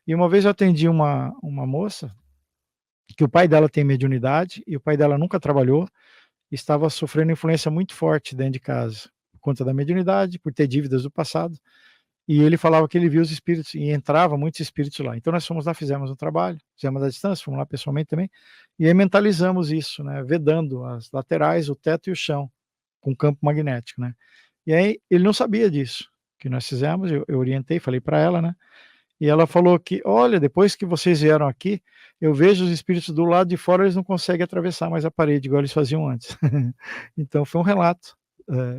E uma vez eu atendi uma moça, que o pai dela tem mediunidade, e o pai dela nunca trabalhou, e estava sofrendo influência muito forte dentro de casa, por conta da mediunidade, por ter dívidas do passado, e ele falava que ele via os espíritos, e entrava muitos espíritos lá. Então nós fomos lá, fizemos um trabalho, fizemos à distância, fomos lá pessoalmente também, e aí mentalizamos isso, né, vedando as laterais, o teto e o chão, com campo magnético, né. E aí ele não sabia disso, que nós fizemos, eu orientei, falei para ela, né, e ela falou que: "Olha, depois que vocês vieram aqui, eu vejo os espíritos do lado de fora, eles não conseguem atravessar mais a parede igual eles faziam antes". Então foi um relato,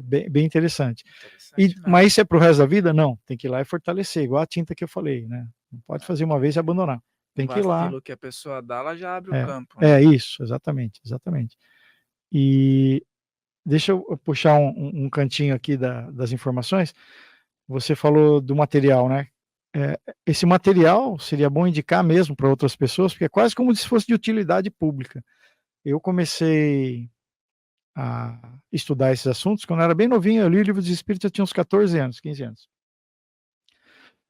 bem interessante. Interessante Mas mesmo. isso é para o resto da vida? Não, tem que ir lá e fortalecer, igual a tinta que eu falei, né, não pode fazer uma vez e abandonar, Um tem que ir lá. vacilo que a pessoa dá, ela já abre o É, campo, né. é isso, exatamente, exatamente. E deixa eu puxar um cantinho aqui das informações. Você falou do material, né. Esse material seria bom indicar mesmo para outras pessoas, porque é quase como se fosse de utilidade pública. Eu comecei a estudar esses assuntos quando eu era bem novinho, eu li o Livro dos Espíritos, eu tinha uns 14 anos, 15 anos.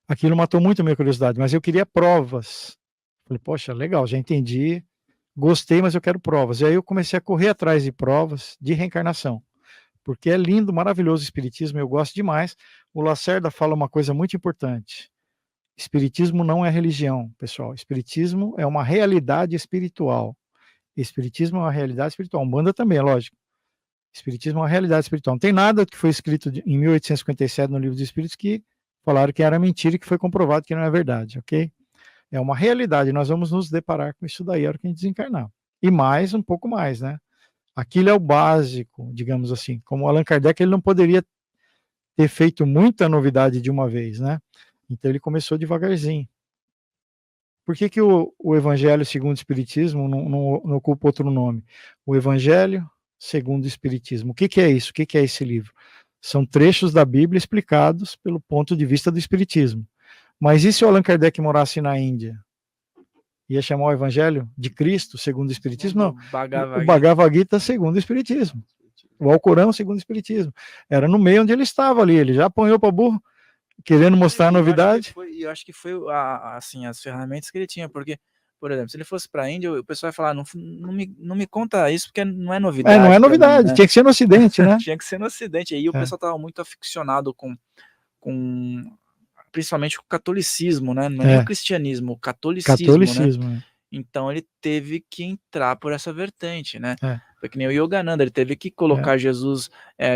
Aquilo matou muito a minha curiosidade, mas eu queria provas. Falei: "Poxa, legal, já entendi, gostei, mas eu quero provas". E aí eu comecei a correr atrás de provas de reencarnação, porque é lindo, maravilhoso o espiritismo, eu gosto demais. O Lacerda fala uma coisa muito importante: espiritismo não é religião, pessoal, espiritismo é uma realidade espiritual. Espiritismo é uma realidade espiritual, umbanda também, é lógico. Espiritismo é uma realidade espiritual. Não tem nada que foi escrito em 1857 no Livro dos Espíritos que falaram que era mentira e que foi comprovado que não é verdade, ok? É uma realidade, nós vamos nos deparar com isso daí a hora que a gente desencarnar. E mais, um pouco mais, né? Aquilo é o básico, digamos assim. Como Allan Kardec, ele não poderia ter feito muita novidade de uma vez, né? Então ele começou devagarzinho. Por que que o Evangelho segundo o Espiritismo não ocupa outro nome? O Evangelho segundo o Espiritismo. O que que é isso? O que que é esse livro? São trechos da Bíblia explicados pelo ponto de vista do Espiritismo. Mas e se o Allan Kardec morasse na Índia? Ia chamar o Evangelho de Cristo segundo o Espiritismo? Segundo Não. o O Bhagavad Gita. Bhagavad Gita segundo o Espiritismo. O Alcorão segundo o Espiritismo. Era no meio onde ele estava ali. Ele já apanhou para burro, querendo mostrar a novidade. Eu acho que foi assim, as ferramentas que ele tinha, porque, por exemplo, se ele fosse para a Índia, o pessoal vai falar: "Não me conta isso, porque não é Não é novidade para mim", novidade. né. Tinha que ser no Ocidente, né? Tinha que ser no Ocidente. Aí o É. pessoal estava muito aficionado com principalmente com o catolicismo, né, não é nem o É. cristianismo, o catolicismo, né. Catolicismo. Então ele teve que entrar por essa vertente, né. É. Foi que nem o Yogananda, ele teve que É. colocar Jesus,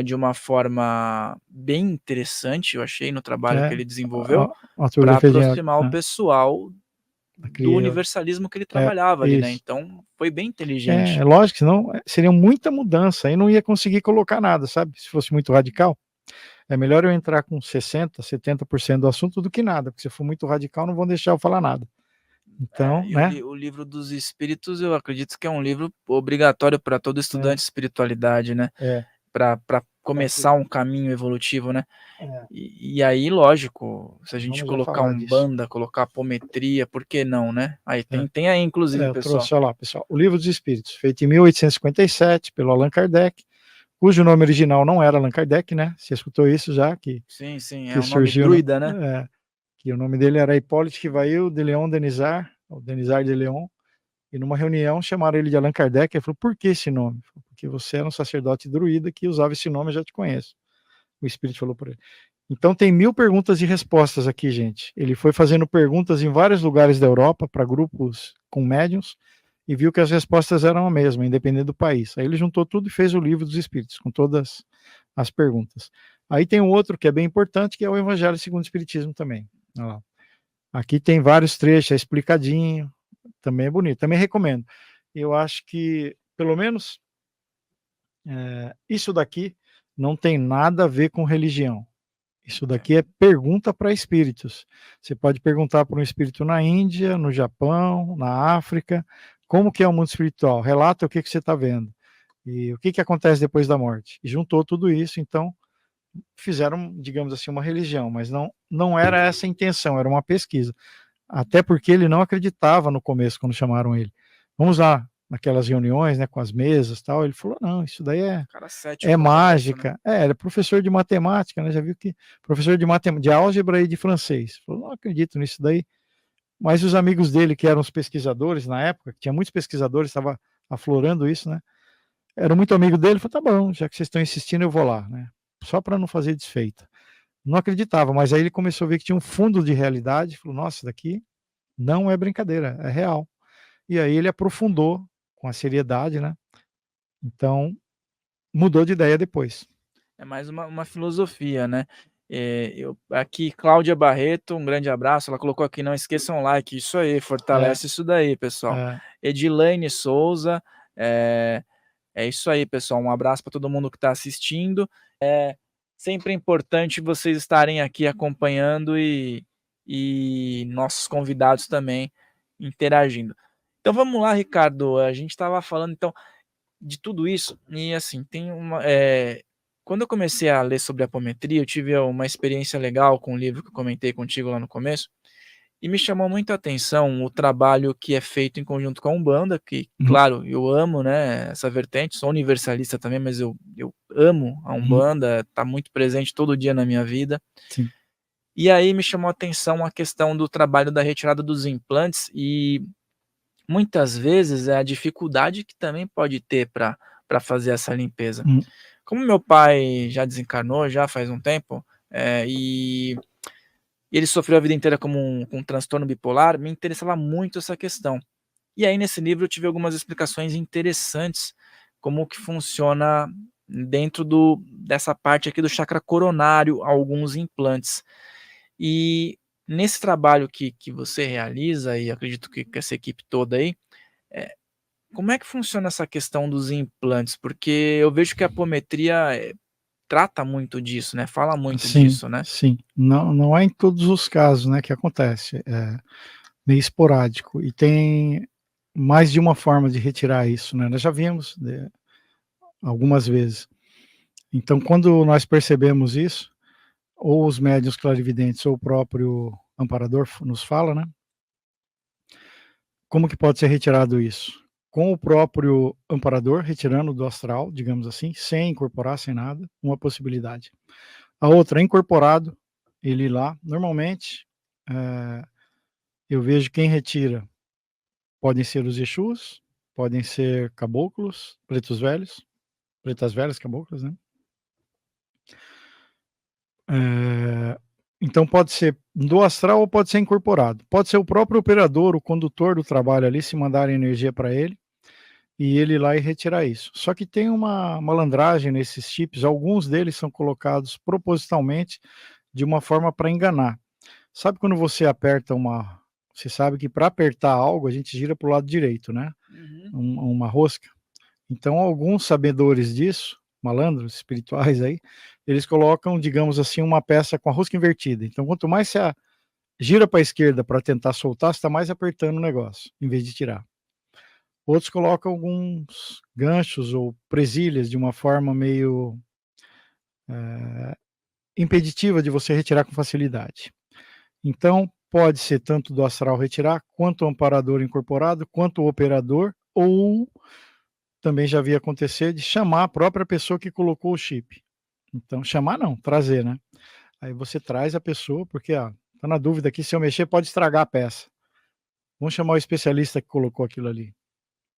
de uma forma bem interessante, eu achei, no trabalho que É. ele desenvolveu, A para ortografia de aproximar o pessoal do criou. universalismo que ele É, trabalhava ali, né, isso. então foi bem É inteligente. lógico, senão seria muita mudança, aí não ia conseguir colocar nada, sabe, se fosse muito radical. É melhor eu entrar com 60, 70% do assunto do que nada, porque se for muito radical não vão deixar eu falar nada. Então, E né. o livro dos espíritos, eu acredito que é um livro obrigatório para todo estudante É, de espiritualidade, né, é. para Aqui começar um caminho evolutivo, né. é, E aí, lógico, se a gente vamos já colocar falar disso. umbanda, colocar apometria, por que não, né? Aí É. tem aí inclusive, Eu pessoal. trouxe, olha lá, pessoal, O Livro dos Espíritos, feito em 1857 pelo Allan Kardec, cujo nome original não era Allan Kardec, né, você escutou isso já, Sim, sim, é que um nome surgiu no druida, né? que o nome dele era Hipólite Chivail de Leon Denisard, ou Denisard de Leon, e numa reunião chamaram ele de Allan Kardec, ele falou: "Por que esse nome?" Falou: "Porque você era um sacerdote druida que usava esse nome, eu já te conheço." O espírito falou para ele. Então tem 1000 perguntas e respostas aqui, gente. Ele foi fazendo perguntas em vários lugares da Europa para grupos com médiuns e viu que as respostas eram a mesma, independente do país. Aí ele juntou tudo e fez o Livro dos Espíritos, com todas as perguntas. Aí tem um outro que é bem importante, que é o Evangelho segundo o Espiritismo também. Olha lá. Aqui tem vários trechos, é explicadinho, também é bonito, também recomendo. Eu acho que, pelo menos, isso daqui não tem nada a ver com religião. Isso daqui é pergunta para espíritos. Você pode perguntar para um espírito na Índia, no Japão, na África, como que é o mundo espiritual? Relata o que que você está vendo. E o que que acontece depois da morte. E juntou tudo isso, então fizeram, digamos assim, uma religião, mas não era essa a intenção, era uma pesquisa. Até porque ele não acreditava no começo, quando chamaram ele. Vamos lá, naquelas reuniões, né, com as mesas, tal, ele falou: "Não, isso daí Cara é cético no começo, né? mágica." Ele é professor de matemática, né, já viu que professor de álgebra e de francês. Falou: "Não acredito nisso daí." mas os amigos dele, que eram os pesquisadores na época, que tinha muitos pesquisadores, estava aflorando isso, né? Eram muito amigo dele, falou, tá bom, já que vocês estão insistindo, eu vou lá, né? Só para não fazer desfeita. Não acreditava, mas aí ele começou a ver que tinha um fundo de realidade, falou, nossa, daqui não é brincadeira, é real. E aí ele aprofundou com a seriedade, né? Então, mudou de ideia depois. É mais uma filosofia, né. Aqui, Cláudia Barreto, um grande abraço, ela colocou aqui: "Não esqueçam o like", isso aí, É, fortalece isso daí, pessoal. é, Edilaine Souza, é isso aí, pessoal, um abraço para todo mundo que está assistindo. É sempre importante vocês estarem aqui acompanhando e nossos convidados também interagindo. Então vamos lá, Ricardo, a gente estava falando então de tudo isso, e assim, tem quando eu comecei a ler sobre apometria, eu tive uma experiência legal com o livro que eu comentei contigo lá no começo, e me chamou muito a atenção o trabalho que é feito em conjunto com a Umbanda, que, uhum, claro, eu amo, né, essa vertente, sou universalista também, mas eu amo a uhum, Umbanda, está muito presente todo dia na minha vida. sim, E aí me chamou a atenção a questão do trabalho da retirada dos implantes e muitas vezes é a dificuldade que também pode ter para fazer essa limpeza. uhum, Como meu pai já desencarnou, já faz um tempo, e ele sofreu a vida inteira com um transtorno bipolar, me interessava muito essa questão. E aí nesse livro eu tive algumas explicações interessantes, como que funciona dentro dessa parte aqui do chakra coronário, alguns implantes. E nesse trabalho que você realiza, e acredito que essa equipe toda aí, eh, como é que funciona essa questão dos implantes? Porque eu vejo que a apometria, trata muito disso, né, fala muito sim, disso, né. sim. Não é em todos os casos, né, que acontece, é meio esporádico e tem mais de uma forma de retirar isso, né, nós já vimos, algumas vezes. Então quando nós percebemos isso, ou os médiuns clarividentes ou o próprio amparador nos fala, né, como que pode ser retirado isso? Com o próprio amparador retirando do astral, digamos assim, sem incorporar, sem nada, uma possibilidade. A outra, incorporado, ele ir lá, normalmente, eh, eu vejo quem retira podem ser os Exus, podem ser caboclos, pretos velhos, pretas velhas caboclas, né. Eh, então pode ser do astral ou pode ser incorporado. Pode ser o próprio operador, o condutor do trabalho ali, se mandarem energia para ele, e ele ir lá e retirar isso. Só que tem uma malandragem nesses chips, alguns deles são colocados propositalmente de uma forma para enganar. Sabe quando você aperta você sabe que para apertar algo a gente gira para o lado direito, né, Uhum. uma rosca. Então alguns sabedores disso, malandros espirituais aí, eles colocam, digamos assim, uma peça com a rosca invertida. Então quanto mais você gira para a esquerda para tentar soltar, você está mais apertando o negócio, em vez de tirar. Outros colocam alguns ganchos ou presilhas de uma forma meio, eh, impeditiva de você retirar com facilidade. Então, pode ser tanto do astral retirar, quanto o amparador incorporado, quanto o operador, ou também já vi acontecer de chamar a própria pessoa que colocou o chip. Então, chamar não, trazer, né. Aí você traz a pessoa, porque, tá na dúvida aqui, se eu mexer pode estragar a peça. Vamos chamar o especialista que colocou aquilo ali.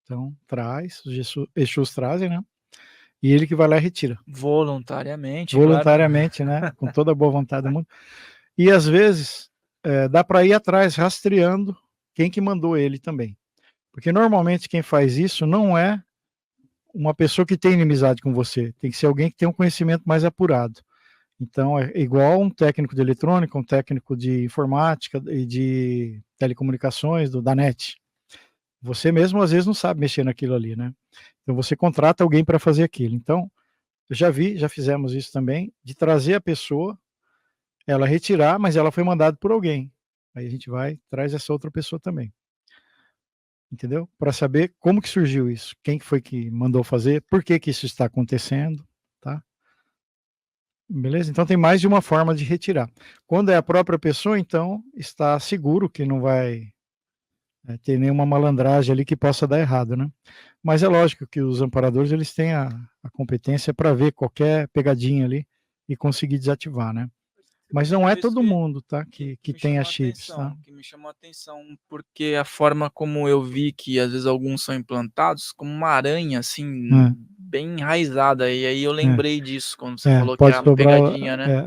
Então, traz, os Exus trazem, né, e ele que vai lá e retira. Voluntariamente, claro. Voluntariamente, né, com toda a boa vontade do mundo. E às vezes, dá para ir atrás rastreando quem que mandou ele também. Porque normalmente quem faz isso não é uma pessoa que tem inimizade com você, tem que ser alguém que tem um conhecimento mais apurado. Então é igual um técnico de eletrônica, um técnico de informática e de telecomunicações, da NET. Você mesmo às vezes não sabe mexer naquilo ali, né. Então você contrata alguém para fazer aquilo. Então, eu já fizemos isso também, de trazer a pessoa, ela retirar, mas ela foi mandada por alguém. Aí a gente vai, traz essa outra pessoa também. Entendeu? Para saber como que surgiu isso, quem que foi que mandou fazer, por que que isso está acontecendo, tá. Beleza? Então tem mais de uma forma de retirar. Quando é a própria pessoa, então está seguro que não vai, ter nenhuma malandragem ali que possa dar errado, né. Mas é lógico que os amparadores eles têm a competência para ver qualquer pegadinha ali e conseguir desativar, né. Mas não Por é isso todo mundo, tá, que me tenha chamou a chips, tá? atenção, que me chamou a atenção, porque a forma como eu vi que às vezes alguns são implantados, como uma aranha, assim, É, bem enraizada, e aí eu é, lembrei disso quando você falou que pode era uma sobrar, pegadinha, né.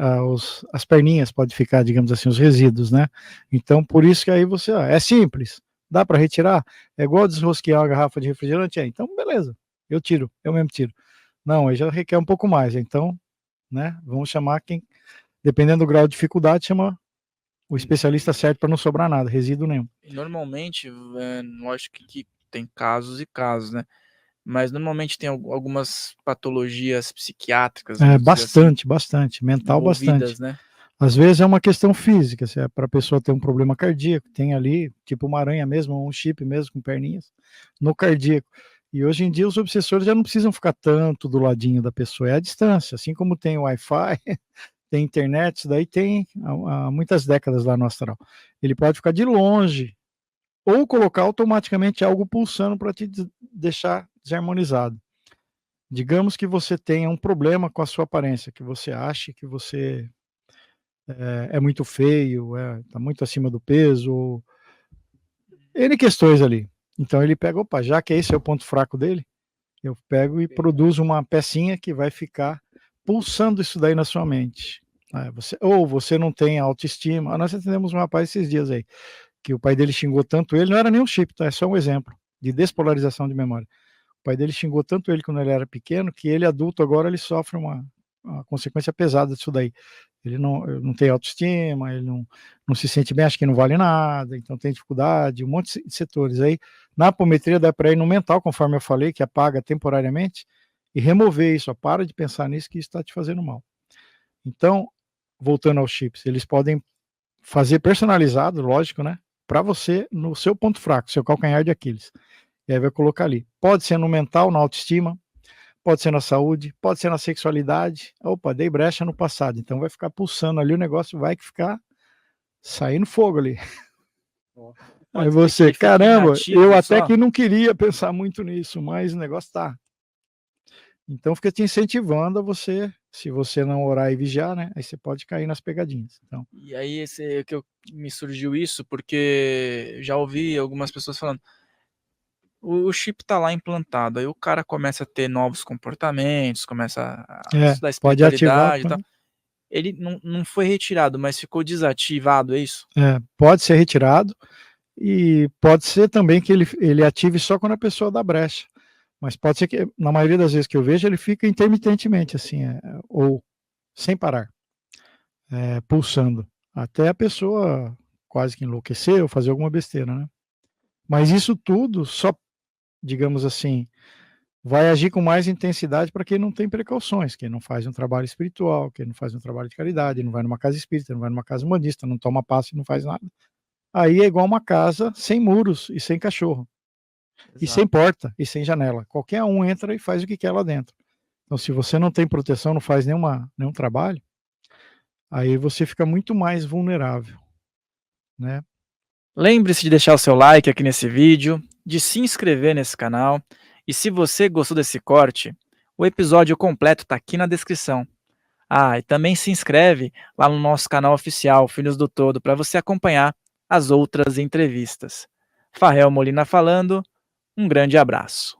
as perninhas, pode ficar, digamos assim, os resíduos, né? Então, por isso que aí você, é simples, dá para retirar? É igual desrosquear uma garrafa de refrigerante? É, então beleza, eu tiro, eu mesmo tiro. Não, aí já requer um pouco mais, então, né, vamos chamar quem, dependendo do grau de dificuldade, chama o especialista certo para não sobrar nada, resíduo nenhum. E normalmente, lógico que tem casos e casos, né, mas normalmente tem algumas patologias psiquiátricas, É, vamos dizer assim, bastante, bastante, mental bastante. envolvidas, né. Às vezes é uma questão física, se é para a pessoa ter um problema cardíaco, tem ali, tipo uma aranha mesmo, ou um chip mesmo com perninhas, no cardíaco. E hoje em dia os obsessores já não precisam ficar tanto do ladinho da pessoa, é a distância, assim como tem o Wi-Fi, tem internet, isso daí tem há muitas décadas lá no astral. Ele pode ficar de longe, ou colocar automaticamente algo pulsando para te deixar desarmonizado. Digamos que você tenha um problema com a sua aparência, que você ache que você é muito feio, tá muito acima do peso, N questões ali. Então ele pega, opa, já que esse é o ponto fraco dele, eu pego e produzo uma pecinha que vai ficar pulsando isso daí na sua mente. Ou você não tem autoestima. Nós atendemos um rapaz esses dias aí, que o pai dele xingou tanto ele, não era nem um chip, tá? É só um exemplo de despolarização de memória. O pai dele xingou tanto ele quando ele era pequeno, que ele adulto agora ele sofre uma consequência pesada disso daí. Ele não tem autoestima, ele não se sente bem, acha que não vale nada, então tem dificuldade, um monte de setores. Aí, na apometria dá para ir no mental, conforme eu falei, que apaga temporariamente, e remover isso, para de pensar nisso que isso está te fazendo mal. Então, voltando aos chips, eles podem fazer personalizado, lógico, né, para você, no seu ponto fraco, seu calcanhar de Aquiles. E aí vai colocar ali. Pode ser no mental, na autoestima, pode ser na saúde, pode ser na sexualidade. Opa, dei brecha no passado, então vai ficar pulsando ali, o negócio vai ficar saindo fogo ali. Aí Pode ser que você, ele fique caramba, eu inativo até só? que não queria pensar muito nisso, mas o negócio tá. Então fica te incentivando a você, se você não orar e vigiar, né, aí você pode cair nas pegadinhas. Então, E aí me surgiu isso, porque já ouvi algumas pessoas falando: "O chip tá lá implantado", aí o cara começa a ter novos comportamentos, começa a estudar pode ativar, espiritualidade e tal. Ele não foi retirado, mas ficou desativado, é isso? pode ser retirado. E pode ser também que ele ative só quando a pessoa dá brecha, mas pode ser que, na maioria das vezes que eu vejo, ele fica intermitentemente, assim, ou sem parar, pulsando, até a pessoa quase que enlouquecer ou fazer alguma besteira, né. Mas isso tudo só, digamos assim, vai agir com mais intensidade para quem não tem precauções, quem não faz um trabalho espiritual, quem não faz um trabalho de caridade, não vai numa casa espírita, não vai numa casa humanista, não toma passe, não faz nada. Aí é igual uma casa sem muros e sem cachorro. E sem Exato. porta e sem janela. Qualquer um entra e faz o que quer lá dentro. Então, se você não tem proteção, não faz nenhum trabalho, aí você fica muito mais vulnerável, né. Lembre-se de deixar o seu like aqui nesse vídeo, de se inscrever nesse canal, e se você gostou desse corte, o episódio completo está aqui na descrição. Ah, e também se inscreve lá no nosso canal oficial, Filhos do Todo, para você acompanhar as outras entrevistas. Farrell Molina falando, um grande abraço.